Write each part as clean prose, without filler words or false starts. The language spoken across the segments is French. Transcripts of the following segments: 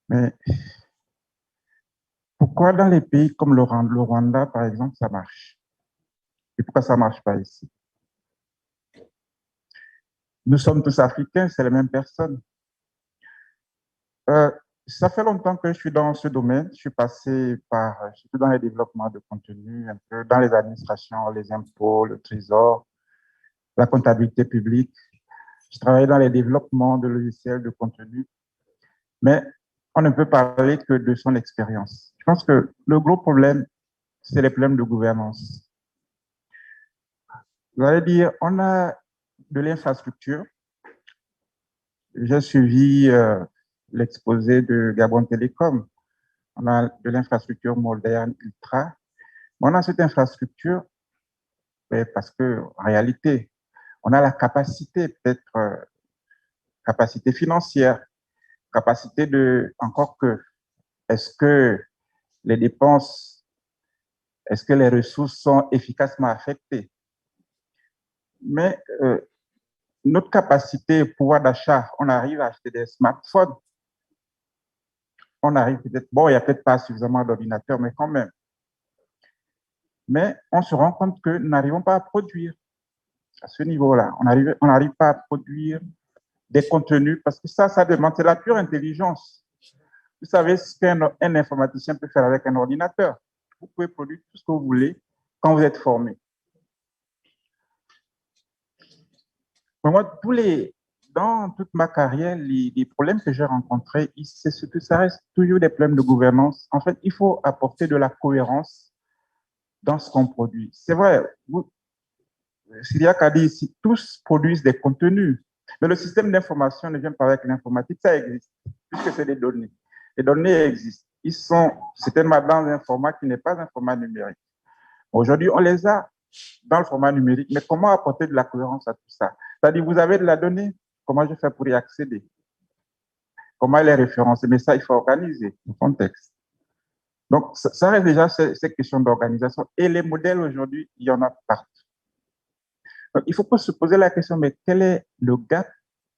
Mais pourquoi dans les pays comme le Rwanda, par exemple, ça marche? Et pourquoi ça ne marche pas ici? Nous sommes tous africains, c'est les mêmes personnes. Euh, Ça fait longtemps que je suis dans ce domaine. Je suis passé par, je suis dans les développements de contenu, un peu dans les administrations, les impôts, le trésor, la comptabilité publique. Je travaille dans les développements de logiciels de contenu, mais on ne peut parler que de son expérience. Je pense que le gros problème, c'est les problèmes de gouvernance. Vous allez dire, on a de l'infrastructure. J'ai suivi l'exposé de Gabon Télécom. On a de l'infrastructure moderne, ultra. On a cette infrastructure parce que, en réalité, on a la capacité, peut-être capacité financière, capacité de, encore que, est-ce que les dépenses, est-ce que les ressources sont efficacement affectées? Mais notre capacité, pouvoir d'achat, on arrive à acheter des smartphones, on arrive peut-être, bon, il n'y a peut-être pas suffisamment d'ordinateurs, mais quand même. Mais on se rend compte que nous n'arrivons pas à produire à ce niveau-là. On n'arrive pas à produire des contenus parce que ça demande, c'est la pure intelligence. Vous savez ce qu'un informaticien peut faire avec un ordinateur. Vous pouvez produire tout ce que vous voulez quand vous êtes formé. Mais moi, dans toute ma carrière, les problèmes que j'ai rencontrés, c'est ce que ça reste toujours des problèmes de gouvernance. En fait, il faut apporter de la cohérence dans ce qu'on produit. C'est vrai, Syriac a dit ici, tous produisent des contenus, mais le système d'information ne vient pas avec l'informatique, ça existe, puisque c'est des données. Les données existent. Ils sont certainement dans un format qui n'est pas un format numérique. Aujourd'hui, on les a dans le format numérique, mais comment apporter de la cohérence à tout ça? C'est-à-dire, vous avez de la donnée, comment je fais pour y accéder? Comment elle est référencée? Mais ça, il faut organiser le contexte. Donc, ça reste déjà ces questions d'organisation. Et les modèles aujourd'hui, il y en a partout. Donc, il faut se poser la question, mais quel est le gap?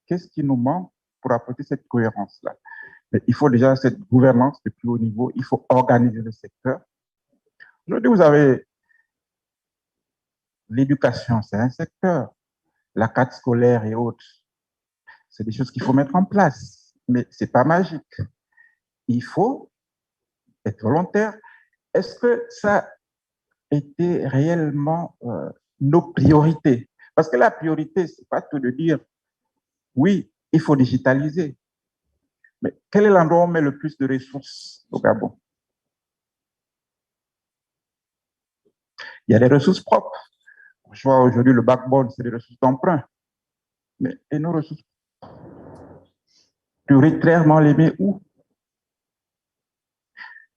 Qu'est-ce qui nous manque pour apporter cette cohérence-là? Il faut déjà cette gouvernance de plus haut niveau. Il faut organiser le secteur. Aujourd'hui, vous avez l'éducation, c'est un secteur. La carte scolaire et autres, c'est des choses qu'il faut mettre en place. Mais ce n'est pas magique. Il faut être volontaire. Est-ce que ça était réellement nos priorités? Parce que la priorité, ce n'est pas tout de dire, oui, il faut digitaliser. Mais quel est l'endroit où on met le plus de ressources au Gabon? Il y a des ressources propres. Je vois aujourd'hui le backbone, c'est des ressources d'emprunt. Mais et nos ressources prioritairement les met où?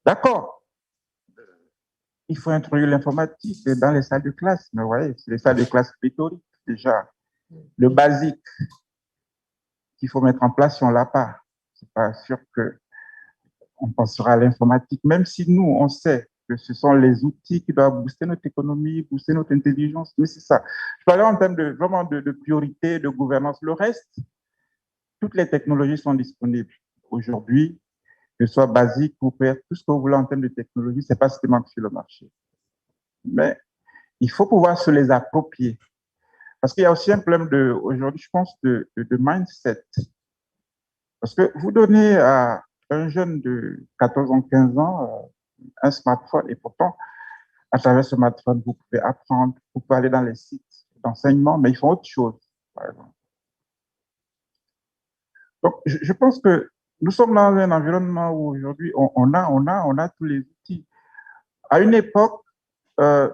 D'accord, il faut introduire l'informatique dans les salles de classe. Mais vous voyez, c'est les salles de classe pléthoriques déjà. Le basique qu'il faut mettre en place si on ne l'a pas. C'est pas sûr qu'on pensera à l'informatique, même si nous, on sait que ce sont les outils qui doivent booster notre économie, booster notre intelligence. Mais c'est ça. Je parlais en termes de vraiment de priorité, de gouvernance. Le reste, toutes les technologies sont disponibles aujourd'hui, que ce soit basique ou faire tout ce que vous voulez en termes de technologie, c'est pas ce qui manque sur le marché. Mais il faut pouvoir se les approprier. Parce qu'il y a aussi un problème aujourd'hui, je pense, de mindset. Parce que vous donnez à un jeune de 14 ans, 15 ans, un smartphone et pourtant, à travers ce smartphone, vous pouvez apprendre, vous pouvez aller dans les sites d'enseignement, mais ils font autre chose, par exemple. Donc, je pense que nous sommes dans un environnement où aujourd'hui, on a tous les outils. À une époque, euh,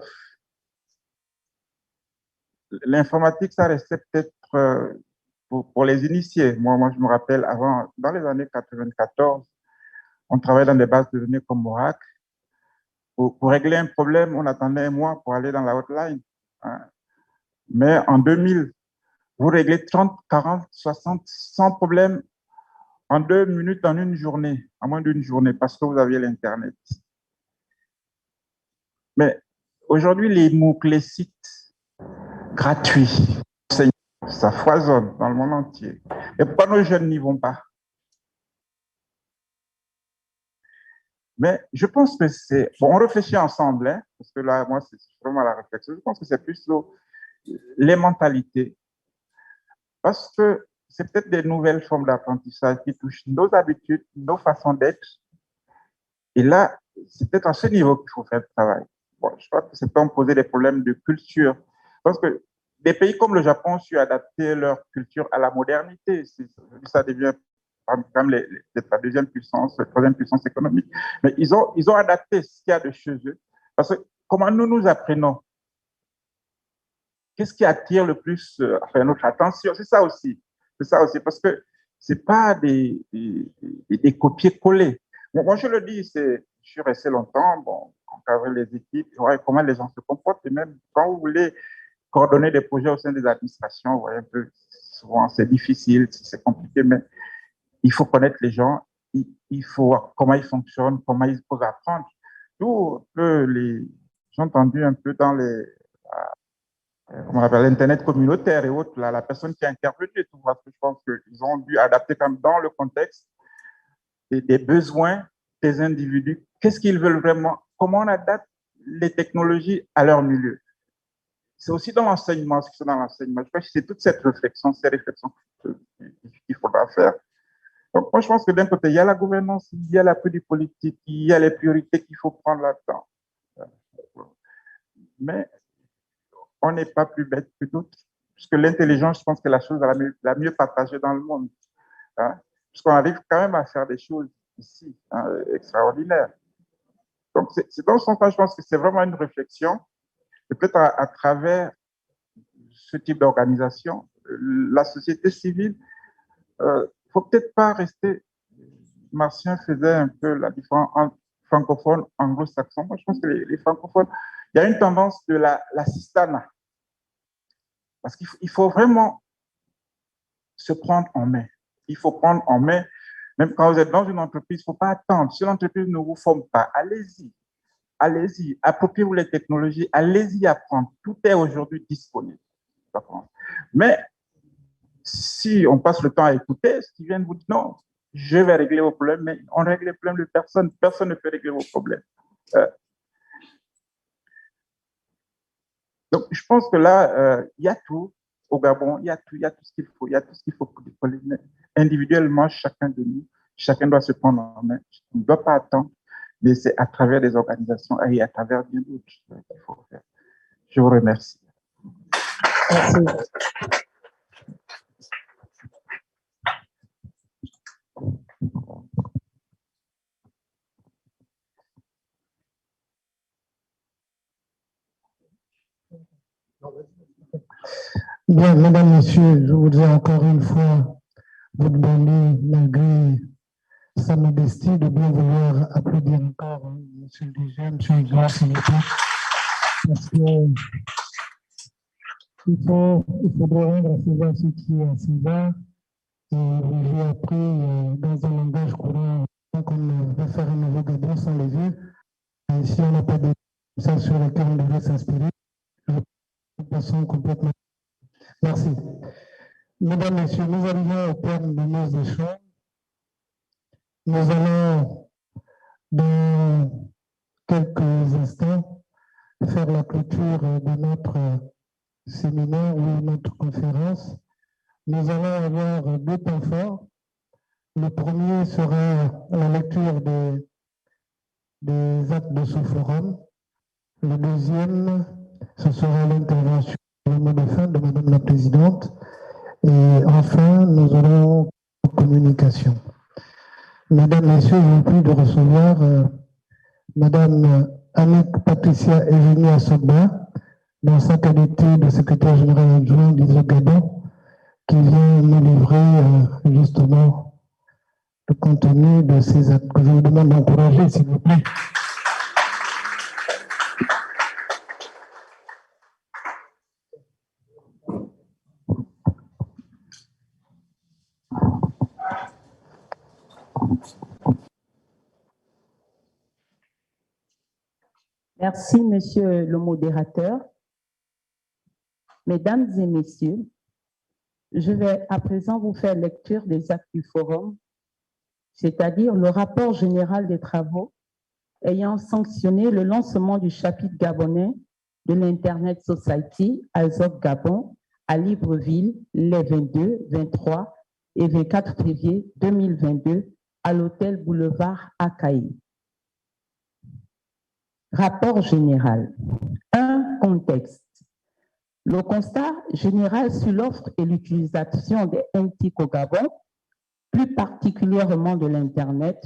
l'informatique, ça restait peut-être pour les initiés. Moi, je me rappelle avant, dans les années 94, on travaillait dans des bases de données comme Oracle. Pour régler un problème, on attendait un mois pour aller dans la hotline. Hein. Mais en 2000, vous réglez 30, 40, 60, 100 problèmes en 2 minutes, en une journée, en moins d'une journée, parce que vous aviez l'Internet. Mais aujourd'hui, les MOOC, les sites gratuits, ça foisonne dans le monde entier. Et pourquoi nos jeunes n'y vont pas? Mais je pense que c'est... Bon, on réfléchit ensemble, hein, parce que là, moi, c'est vraiment la réflexion. Je pense que c'est plus les mentalités, parce que c'est peut-être des nouvelles formes d'apprentissage qui touchent nos habitudes, nos façons d'être. Et là, c'est peut-être à ce niveau qu'il faut faire le travail. Bon, je crois que c'est pas poser des problèmes de culture. Parce que des pays comme le Japon ont su adapter leur culture à la modernité. Ça devient comme la deuxième puissance, la troisième puissance économique. Mais ils ont adapté ce qu'il y a de chez eux. Parce que comment nous apprenons? Qu'est-ce qui attire le plus notre attention? C'est ça aussi. C'est ça aussi. Parce que ce n'est pas des copier-coller. Bon, moi, je le dis, je suis resté longtemps, bon, encadrer les équipes, voir comment les gens se comportent. Et même quand vous voulez coordonner des projets au sein des administrations, vous voyez un peu, souvent c'est difficile, c'est compliqué, mais il faut connaître les gens, il faut voir comment ils fonctionnent, comment ils peuvent apprendre. Tout j'ai entendu un peu dans on appelle l'Internet communautaire et autres, la personne qui a intervenu et tout, parce que je pense qu'ils ont dû adapter comme dans le contexte des besoins des individus. Qu'est-ce qu'ils veulent vraiment? Comment on adapte les technologies à leur milieu? C'est aussi dans l'enseignement, ce qui est dans l'enseignement. Je pense que c'est toute cette réflexion, ces réflexions qu'il faudra faire. Donc, moi, je pense que d'un côté, il y a la gouvernance, il y a l'appui du politique, il y a les priorités qu'il faut prendre là-dedans. Mais on n'est pas plus bête que d'autres, puisque l'intelligence, je pense que c'est la chose la mieux partagée dans le monde. Hein? Puisqu'on arrive quand même à faire des choses ici extraordinaires. Donc, c'est dans ce sens-là, je pense que c'est vraiment une réflexion, et peut-être à travers ce type d'organisation, la société civile, il ne faut peut-être pas rester. Martien faisait un peu la différence entre francophone, anglo-saxon. Moi, je pense que les francophones, il y a une tendance de l'assistanat. Parce qu'il faut vraiment se prendre en main. Il faut prendre en main, même quand vous êtes dans une entreprise, il ne faut pas attendre. Si l'entreprise ne vous forme pas, allez-y. Allez-y, appropriez-vous les technologies, allez-y apprendre. Tout est aujourd'hui disponible. Mais si on passe le temps à écouter, ce qui vient de vous dire, non, je vais régler vos problèmes, mais on règle les problèmes de personne. Personne ne peut régler vos problèmes. Donc, je pense que là, il y a tout au Gabon, il y a tout ce qu'il faut. Il y a tout ce qu'il faut pour les individuellement, chacun de nous, chacun doit se prendre en main. On ne doit pas attendre, mais c'est à travers des organisations et à travers bien d'autres qu'il faut faire. Je vous remercie. Merci. Bien, mesdames, messieurs, je voudrais encore une fois vous demander, malgré sa modestie, de bien vouloir applaudir encore monsieur le DG, monsieur Edouard, s'il vous plaît, parce que il faudrait rendre à César ce qui est à César. Et j'ai appris dans un langage courant qu'on va faire un nouveau Gabon sans les yeux. Et si on n'a pas de ça sur lequel on devrait s'inspirer, nous passons complètement. Merci. Mesdames, Messieurs, nous arrivons au terme de nos échanges. Nous allons, dans quelques instants, faire la clôture de notre séminaire ou notre conférence. Nous allons avoir deux temps forts. Le premier sera la lecture des actes de ce forum. Le deuxième, ce sera l'intervention, le mot de fin de Madame la Présidente. Et enfin, nous aurons une communication. Mesdames, Messieurs, je vous prie de recevoir Madame Annick Patricia Eugénie Asogba, dans sa qualité de secrétaire général adjoint du Gabon, qui vient nous livrer justement le contenu de ces actes que je vous demande d'encourager, s'il vous plaît. Merci, monsieur le modérateur. Mesdames et messieurs, je vais à présent vous faire lecture des actes du forum, c'est-à-dire le rapport général des travaux ayant sanctionné le lancement du chapitre gabonais de l'Internet Society ISOC Gabon à Libreville les 22, 23 et 24 février 2022 à l'hôtel Boulevard Akaï. Rapport général. Un contexte. Le constat général sur l'offre et l'utilisation des NTIC au Gabon, plus particulièrement de l'Internet,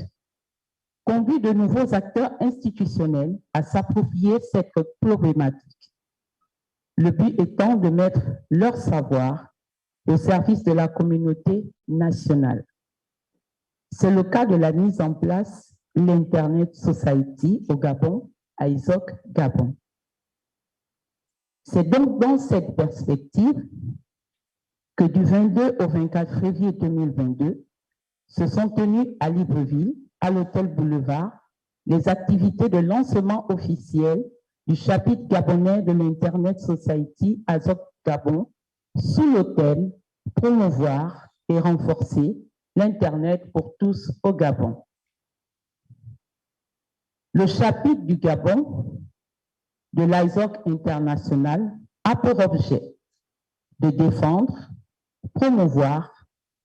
conduit de nouveaux acteurs institutionnels à s'approprier cette problématique. Le but étant de mettre leur savoir au service de la communauté nationale. C'est le cas de la mise en place de l'Internet Society au Gabon, à ISOC Gabon. C'est donc dans cette perspective que du 22 au 24 février 2022 se sont tenues à Libreville, à l'hôtel Boulevard, les activités de lancement officiel du chapitre gabonais de l'Internet Society ISOC Gabon sous le thème « Promouvoir et renforcer l'Internet pour tous au Gabon ». Le chapitre du Gabon de l'ISOC international a pour objet de défendre, promouvoir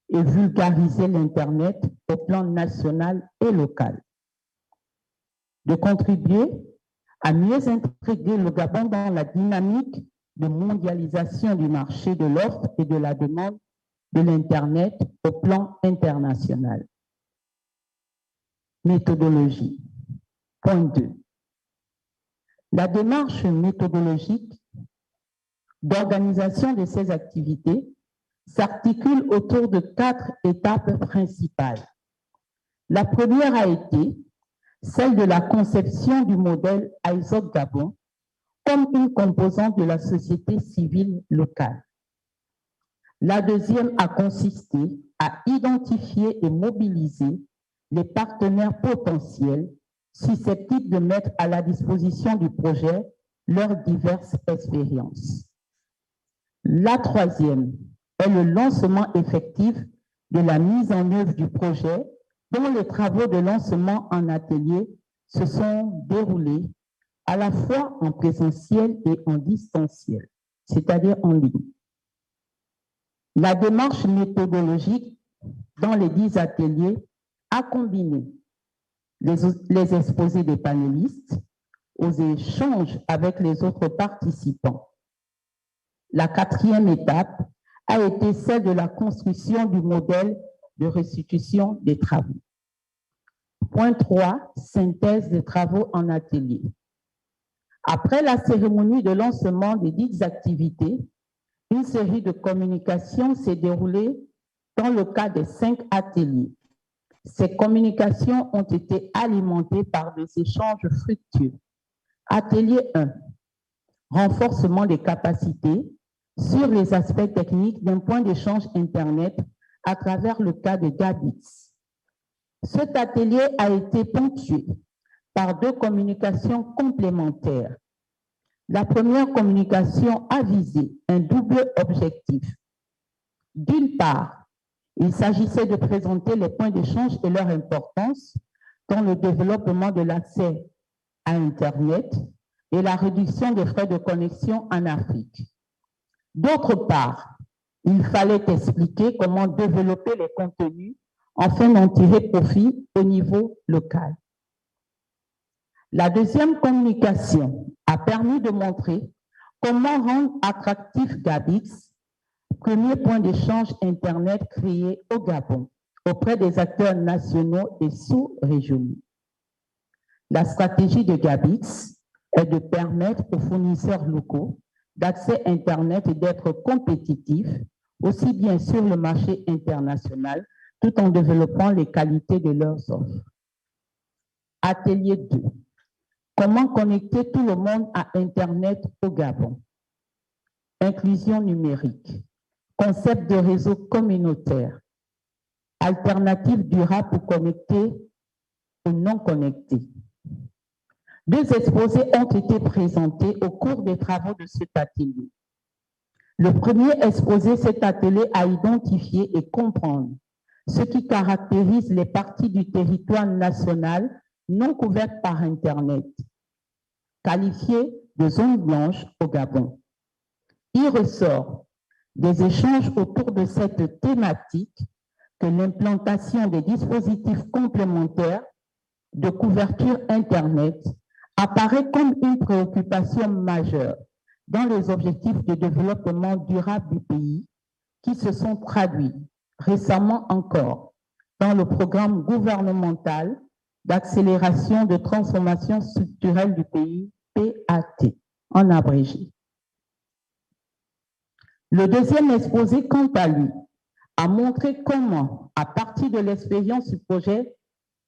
et vulgariser l'Internet au plan national et local, de contribuer à mieux intégrer le Gabon dans la dynamique de mondialisation du marché de l'offre et de la demande de l'Internet au plan international. Méthodologie. Point 2. La démarche méthodologique d'organisation de ces activités s'articule autour de 4 étapes principales. La première a été celle de la conception du modèle ISOC Gabon comme une composante de la société civile locale. La deuxième a consisté à identifier et mobiliser les partenaires potentiels susceptibles de mettre à la disposition du projet leurs diverses expériences. La troisième est le lancement effectif de la mise en œuvre du projet dont les travaux de lancement en atelier se sont déroulés à la fois en présentiel et en distanciel, c'est-à-dire en ligne. La démarche méthodologique dans les 10 ateliers a combiné les exposés des panélistes aux échanges avec les autres participants. La quatrième étape a été celle de la construction du modèle de restitution des travaux. Point 3, synthèse des travaux en atelier. Après la cérémonie de lancement des 10 activités, une série de communications s'est déroulée dans le cadre des 5 ateliers. Ces communications ont été alimentées par des échanges fructueux. Atelier 1, renforcement des capacités sur les aspects techniques d'un point d'échange Internet à travers le cas de Gabix. Cet atelier a été ponctué par 2 communications complémentaires. La première communication a visé un double objectif. D'une part, il s'agissait de présenter les points d'échange et leur importance dans le développement de l'accès à Internet et la réduction des frais de connexion en Afrique. D'autre part, il fallait expliquer comment développer les contenus afin d'en tirer profit au niveau local. La deuxième communication a permis de montrer comment rendre attractif Gabix, premier point d'échange Internet créé au Gabon, auprès des acteurs nationaux et sous-régionaux. La stratégie de Gabix est de permettre aux fournisseurs locaux d'accès Internet et d'être compétitifs, aussi bien sur le marché international, tout en développant les qualités de leurs offres. Atelier 2. Comment connecter tout le monde à Internet au Gabon? Inclusion numérique, concept de réseau communautaire, alternative durable pour connecter ou non connecter. 2 exposés ont été présentés au cours des travaux de cet atelier. Le premier exposé s'est attelé à identifier et comprendre ce qui caractérise les parties du territoire national non couvertes par Internet, qualifiées de zones blanches au Gabon. Il ressort des échanges autour de cette thématique que l'implantation des dispositifs complémentaires de couverture Internet apparaît comme une préoccupation majeure dans les objectifs de développement durable du pays qui se sont traduits récemment encore dans le programme gouvernemental d'accélération de transformation structurelle du pays, PAT, en abrégé. Le deuxième exposé, quant à lui, a montré comment, à partir de l'expérience du projet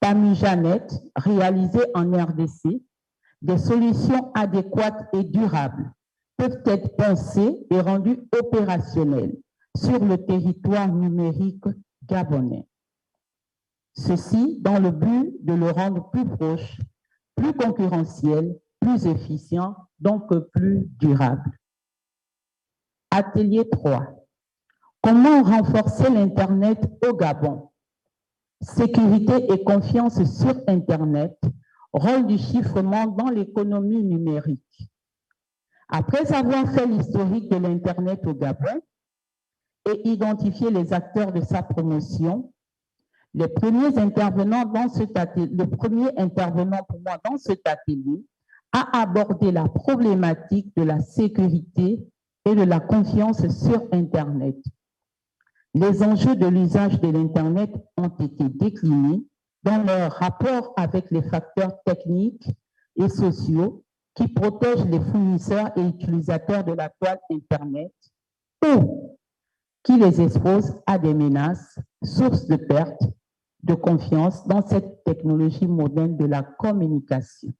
Tamijanet réalisé en RDC, des solutions adéquates et durables peuvent être pensées et rendues opérationnelles sur le territoire numérique gabonais. Ceci dans le but de le rendre plus proche, plus concurrentiel, plus efficient, donc plus durable. Atelier 3. Comment renforcer l'Internet au Gabon? Sécurité et confiance sur Internet, rôle du chiffrement dans l'économie numérique. Après avoir fait l'historique de l'Internet au Gabon et identifié les acteurs de sa promotion, le premier intervenant pour moi dans cet atelier a abordé la problématique de la sécurité et de la confiance sur Internet. Les enjeux de l'usage de l'Internet ont été déclinés dans leur rapport avec les facteurs techniques et sociaux qui protègent les fournisseurs et utilisateurs de la toile Internet ou qui les exposent à des menaces, sources de perte de confiance dans cette technologie moderne de la communication.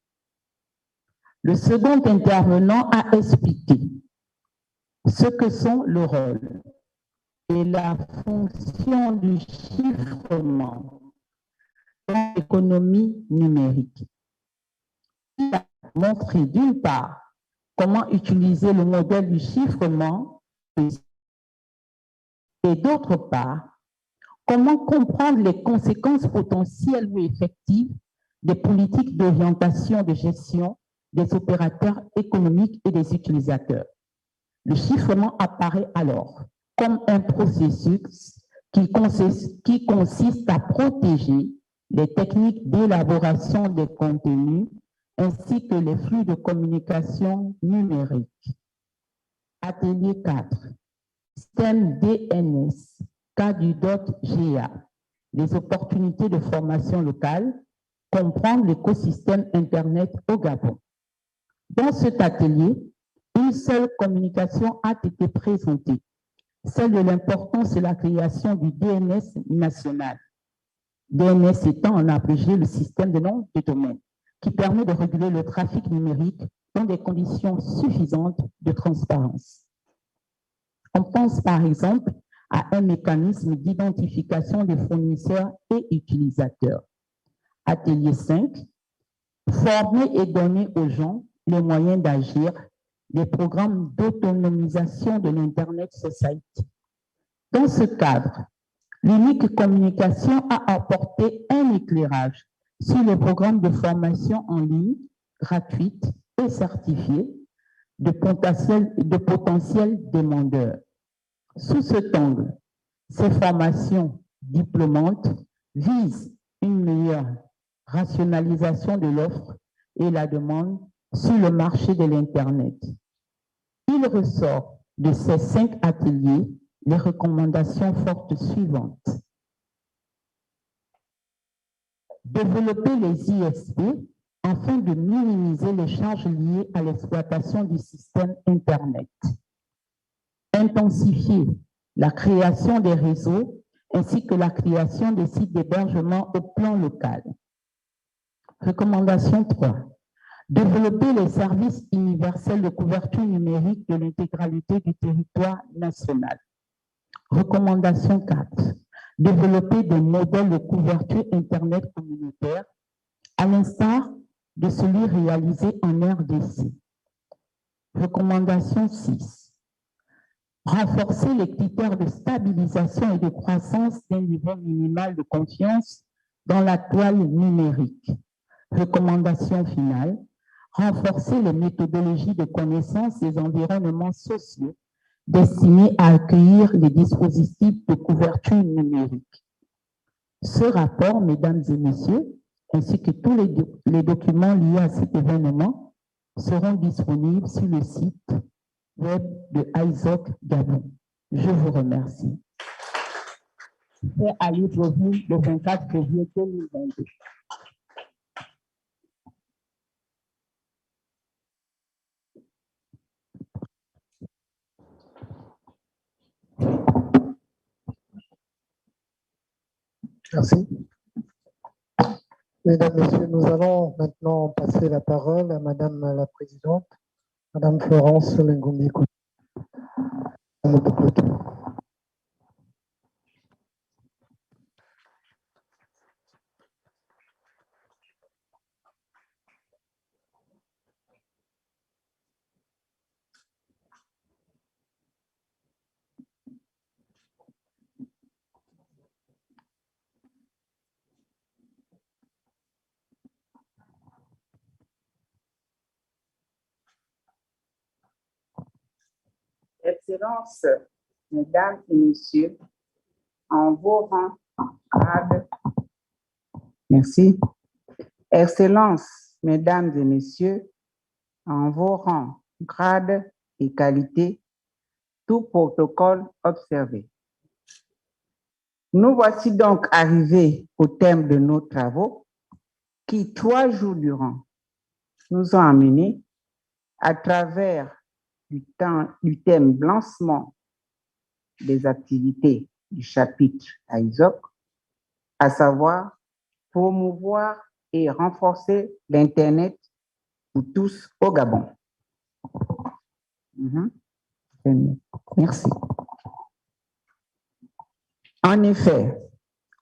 Le second intervenant a expliqué ce que sont le rôle et la fonction du chiffrement dans l'économie numérique. Il a montré d'une part comment utiliser le modèle du chiffrement et d'autre part comment comprendre les conséquences potentielles ou effectives des politiques d'orientation de gestion des opérateurs économiques et des utilisateurs. Le chiffrement apparaît alors comme un processus qui consiste à protéger les techniques d'élaboration des contenus ainsi que les flux de communication numérique. Atelier 4. Système DNS, cas du DOT-GA, les opportunités de formation locale, comprendre l'écosystème Internet au Gabon. Dans cet atelier, une seule communication a été présentée, celle de l'importance de la création du DNS national. DNS étant en abrégé le système de nom de domaine, qui permet de réguler le trafic numérique dans des conditions suffisantes de transparence. On pense par exemple à un mécanisme d'identification des fournisseurs et utilisateurs. Atelier 5, former et donner aux gens les moyens d'agir, des programmes d'autonomisation de l'Internet Society. Dans ce cadre, l'unique communication a apporté un éclairage sur les programmes de formation en ligne gratuite et certifiée de potentiels demandeurs. Sous cet angle, ces formations diplômantes visent une meilleure rationalisation de l'offre et la demande sur le marché de l'Internet. Il ressort de ces 5 ateliers les recommandations fortes suivantes. Développer les ISP afin de minimiser les charges liées à l'exploitation du système Internet. Intensifier la création des réseaux ainsi que la création des sites d'hébergement au plan local. Recommandation 3. Développer les services universels de couverture numérique de l'intégralité du territoire national. Recommandation 4. Développer des modèles de couverture Internet communautaire à l'instar de celui réalisé en RDC. Recommandation 6. Renforcer les critères de stabilisation et de croissance d'un niveau minimal de confiance dans la toile numérique. Recommandation finale, renforcer les méthodologies de connaissance des environnements sociaux destinés à accueillir les dispositifs de couverture numérique. Ce rapport, mesdames et messieurs, ainsi que tous les documents liés à cet événement seront disponibles sur le site web de ISOC Gabon. Je vous remercie. C'est à Libreville le 24 février 2022. Merci. Mesdames, Messieurs, nous allons maintenant passer la parole à Madame la Présidente, Madame Florence Lengombi-Coutu. Excellences, Mesdames et Messieurs, en vos rangs, grades. Merci. Excellences, Mesdames et Messieurs, en vos rangs, grades et qualités, tout protocole observé. Nous voici donc arrivés au thème de nos travaux qui, 3 jours durant, nous ont amenés à travers du thème lancement des activités du chapitre ISOC, à savoir promouvoir et renforcer l'Internet pour tous au Gabon. Merci. En effet,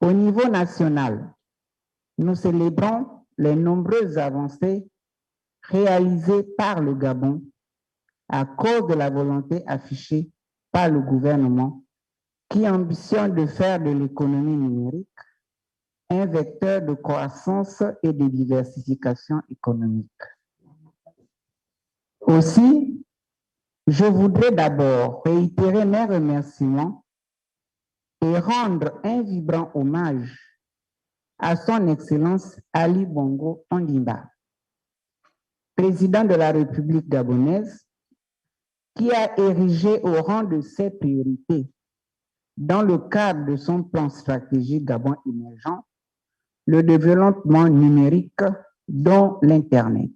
au niveau national, nous célébrons les nombreuses avancées réalisées par le Gabon à cause de la volonté affichée par le gouvernement qui ambitionne de faire de l'économie numérique un vecteur de croissance et de diversification économique. Aussi, je voudrais d'abord réitérer mes remerciements et rendre un vibrant hommage à son Excellence Ali Bongo Ondimba, président de la République gabonaise, qui a érigé au rang de ses priorités, dans le cadre de son plan stratégique Gabon émergent, le développement numérique, dont l'Internet.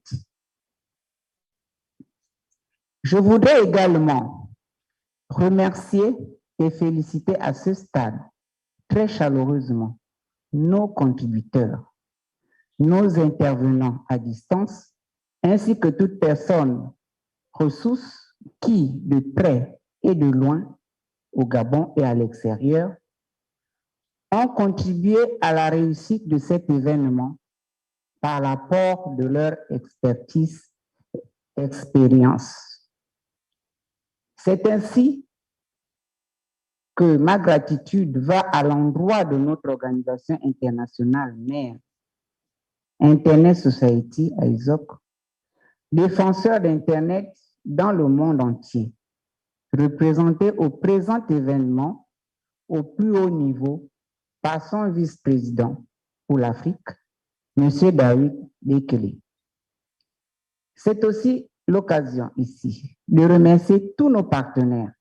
Je voudrais également remercier et féliciter à ce stade très chaleureusement nos contributeurs, nos intervenants à distance, ainsi que toute personne ressource qui, de près et de loin, au Gabon et à l'extérieur, ont contribué à la réussite de cet événement par l'apport de leur expertise et expérience. C'est ainsi que ma gratitude va à l'endroit de notre organisation internationale mère, Internet Society, ISOC, défenseur d'Internet dans le monde entier, représenté au présent événement au plus haut niveau par son vice-président pour l'Afrique, M. David Bekele. C'est aussi l'occasion ici de remercier tous nos partenaires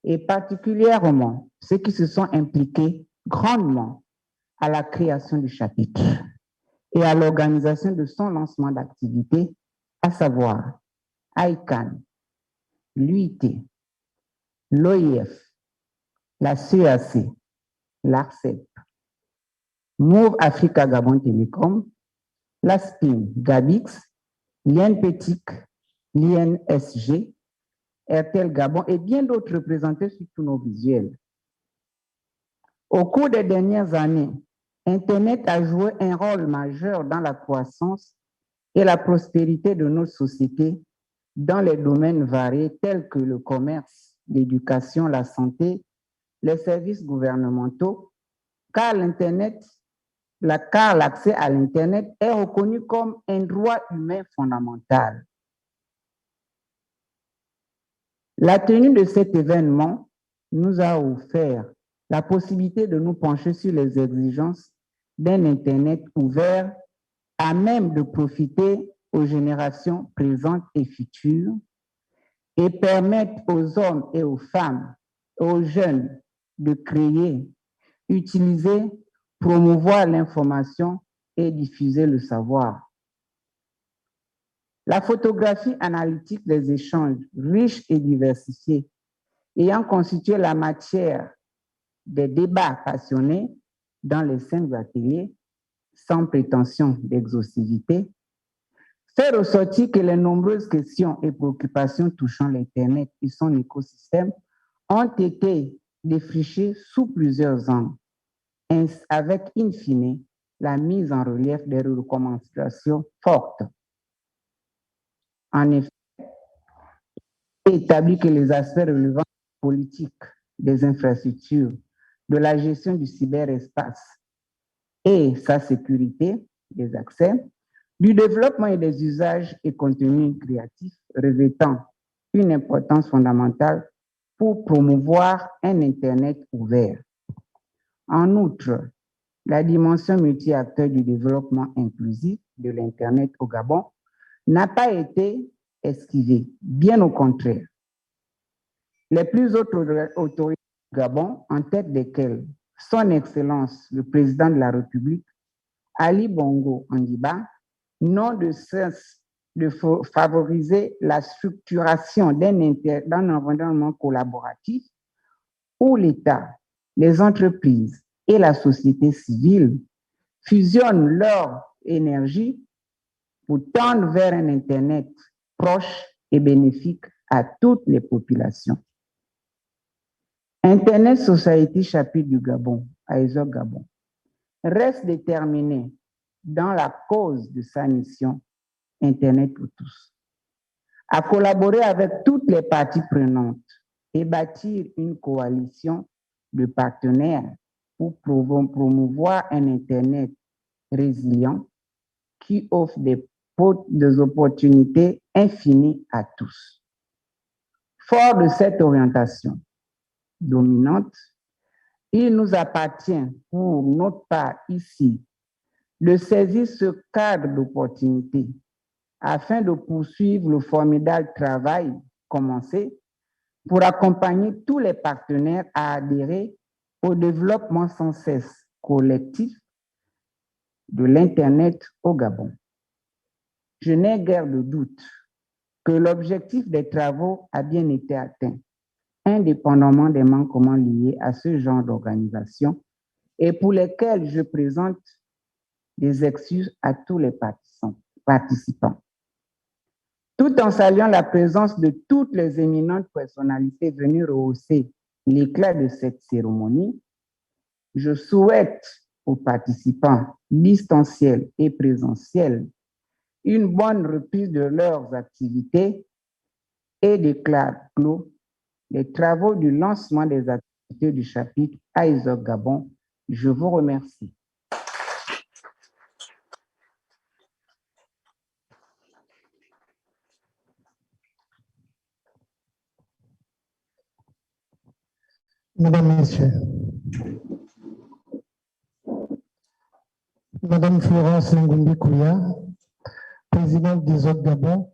et particulièrement ceux qui se sont impliqués grandement à la création du chapitre et à l'organisation de son lancement d'activité, à savoir ICANN, l'UIT, l'OIF, la CAC, l'ARCEP, Move Africa Gabon Telecom, l'ASPIN, Gabix, l'INPETIC, l'INSG, RTL Gabon et bien d'autres représentés sur tous nos visuels. Au cours des dernières années, Internet a joué un rôle majeur dans la croissance et la prospérité de nos sociétés dans les domaines variés tels que le commerce, l'éducation, la santé, les services gouvernementaux, car l'Internet car l'accès à l'Internet est reconnu comme un droit humain fondamental. La tenue de cet événement nous a offert la possibilité de nous pencher sur les exigences d'un Internet ouvert à même de profiter aux générations présentes et futures et permettre aux hommes et aux femmes, aux jeunes de créer, utiliser, promouvoir l'information et diffuser le savoir. La photographie analytique des échanges riches et diversifiés ayant constitué la matière des débats passionnés dans les 5 ateliers, sans prétention d'exhaustivité, fait ressortir que les nombreuses questions et préoccupations touchant l'Internet et son écosystème ont été défrichées sous plusieurs angles, avec in fine la mise en relief des recommandations fortes. En effet, il est établi que les aspects relevant politiques des infrastructures, de la gestion du cyberespace et sa sécurité des accès, du développement et des usages et contenus créatifs revêtant une importance fondamentale pour promouvoir un Internet ouvert. En outre, la dimension multi-acteur du développement inclusif de l'Internet au Gabon n'a pas été esquivée, bien au contraire. Les plus hautes autorités du Gabon, en tête desquelles Son Excellence le Président de la République, Ali Bongo Ondimba, n'ont de cesse de favoriser la structuration d'un environnement collaboratif où l'État, les entreprises et la société civile fusionnent leur énergie pour tendre vers un Internet proche et bénéfique à toutes les populations. Internet Society chapitre du Gabon, AESOG Gabon, reste déterminé dans la cause de sa mission Internet pour tous, à collaborer avec toutes les parties prenantes et bâtir une coalition de partenaires pour promouvoir un Internet résilient qui offre des opportunités infinies à tous. Fort de cette orientation dominante, il nous appartient pour notre part ici de saisir ce cadre d'opportunités afin de poursuivre le formidable travail commencé pour accompagner tous les partenaires à adhérer au développement sans cesse collectif de l'Internet au Gabon. Je n'ai guère de doute que l'objectif des travaux a bien été atteint, indépendamment des manquements liés à ce genre d'organisation et pour lesquels je présente des excuses à tous les participants. Tout en saluant la présence de toutes les éminentes personnalités venues rehausser l'éclat de cette cérémonie, je souhaite aux participants distanciels et présentiels une bonne reprise de leurs activités et déclare clos les travaux du lancement des activités du chapitre AESOG Gabon. Je vous remercie. Mesdames, Messieurs, Madame Florence Ngoundi Kouya, présidente d'AESOG Gabon,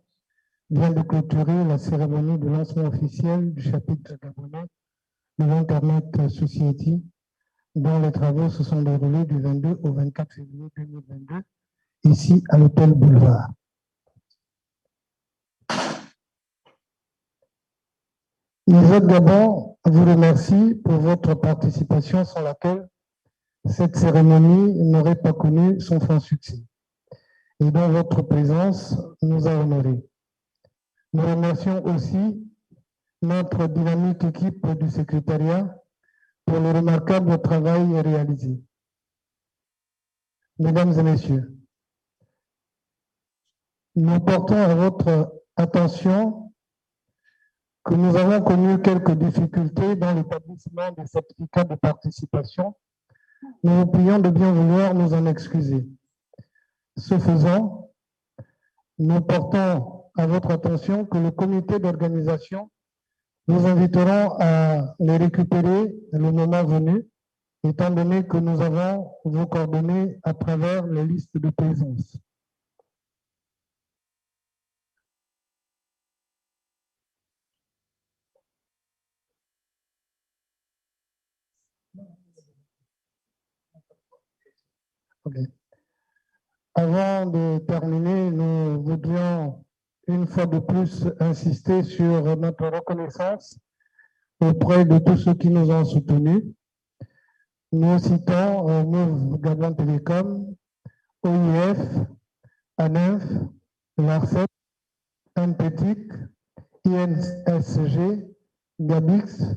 vient de clôturer la cérémonie de lancement officiel du chapitre gabonais de l'Internet Society, dont les travaux se sont déroulés du 22 au 24 février 2022, ici à l'Hôtel Boulevard. AESOG Gabon vous remercie pour votre participation sans laquelle cette cérémonie n'aurait pas connu son franc succès et dont votre présence nous a honorés. Nous remercions aussi notre dynamique équipe du secrétariat pour le remarquable travail réalisé. Mesdames et messieurs, nous portons à votre attention que nous avons connu quelques difficultés dans l'établissement des certificats de participation Nous vous prions de bien vouloir nous en excuser. Ce faisant, nous portons à votre attention que le comité d'organisation nous inviterons à les récupérer le moment venu, étant donné que nous avons vos coordonnées à travers les listes de présence. Okay. Avant de terminer, nous voudrions une fois de plus insister sur notre reconnaissance auprès de tous ceux qui nous ont soutenus. Nous citons Move Gabon Télécom, OIF, ANINF, l'ARCEP, NPTIC, INSG, GABIX,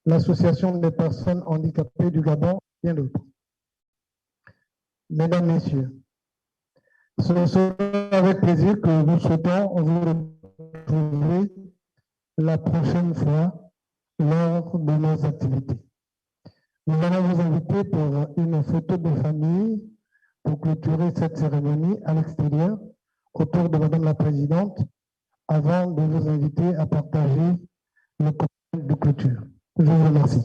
l'Association des personnes handicapées du Gabon, et bien d'autres. Mesdames, Messieurs, ce sera avec plaisir que nous souhaitons vous retrouver la prochaine fois lors de nos activités. Nous allons vous inviter pour une photo de famille pour clôturer cette cérémonie à l'extérieur autour de Madame la Présidente avant de vous inviter à partager le cocktail de clôture. Je vous remercie.